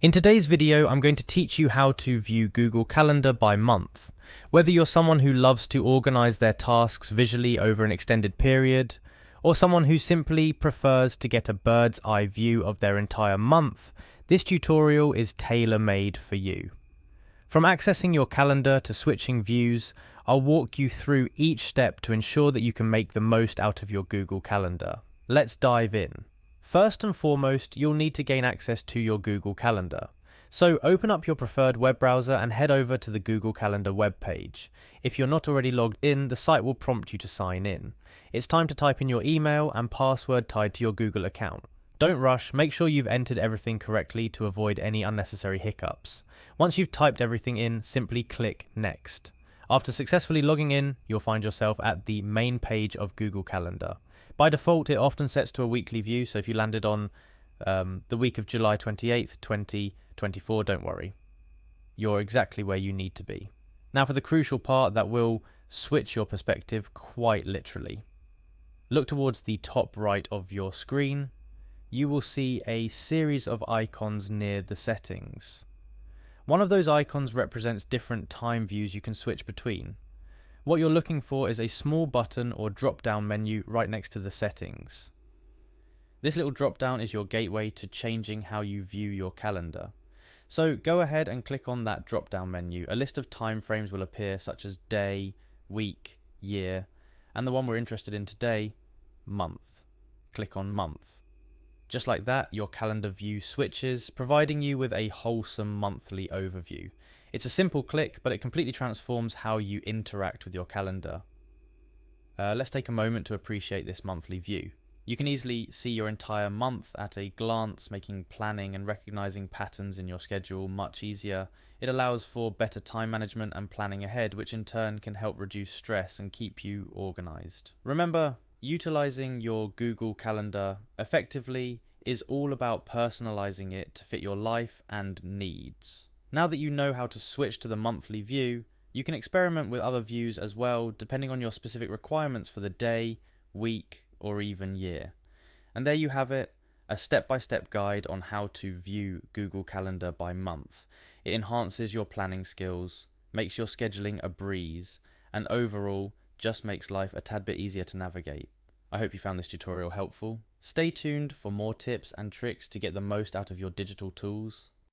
In today's video, I'm going to teach you how to view Google Calendar by month. Whether you're someone who loves to organize their tasks visually over an extended period, or someone who simply prefers to get a bird's eye view of their entire month, this tutorial is tailor-made for you. From accessing your calendar to switching views, I'll walk you through each step to ensure that you can make the most out of your Google Calendar. Let's dive in. First and foremost, you'll need to gain access to your Google Calendar. So open up your preferred web browser and head over to the Google Calendar web page. If you're not already logged in, the site will prompt you to sign in. It's time to type in your email and password tied to your Google account. Don't rush, make sure you've entered everything correctly to avoid any unnecessary hiccups. Once you've typed everything in, simply click Next. After successfully logging in, you'll find yourself at the main page of Google Calendar. By default, it often sets to a weekly view, so if you landed on the week of July 28th, 2024, don't worry. You're exactly where you need to be. Now for the crucial part that will switch your perspective quite literally. Look towards the top right of your screen. You will see a series of icons near the settings. One of those icons represents different time views you can switch between. What you're looking for is a small button or drop-down menu right next to the settings. This little drop-down is your gateway to changing how you view your calendar. So go ahead and click on that drop-down menu. A list of time frames will appear, such as day, week, year, and the one we're interested in today, month. Click on month. Just like that, your calendar view switches, providing you with a wholesome monthly overview. It's a simple click, but it completely transforms how you interact with your calendar. Let's take a moment to appreciate this monthly view. You can easily see your entire month at a glance, making planning and recognizing patterns in your schedule much easier. It allows for better time management and planning ahead, which in turn can help reduce stress and keep you organized. Remember, utilizing your Google Calendar effectively is all about personalizing it to fit your life and needs. Now that you know how to switch to the monthly view, you can experiment with other views as well, depending on your specific requirements for the day, week, or even year. And there you have it, a step-by-step guide on how to view Google Calendar by month. It enhances your planning skills, makes your scheduling a breeze, and overall just makes life a tad bit easier to navigate. I hope you found this tutorial helpful. Stay tuned for more tips and tricks to get the most out of your digital tools.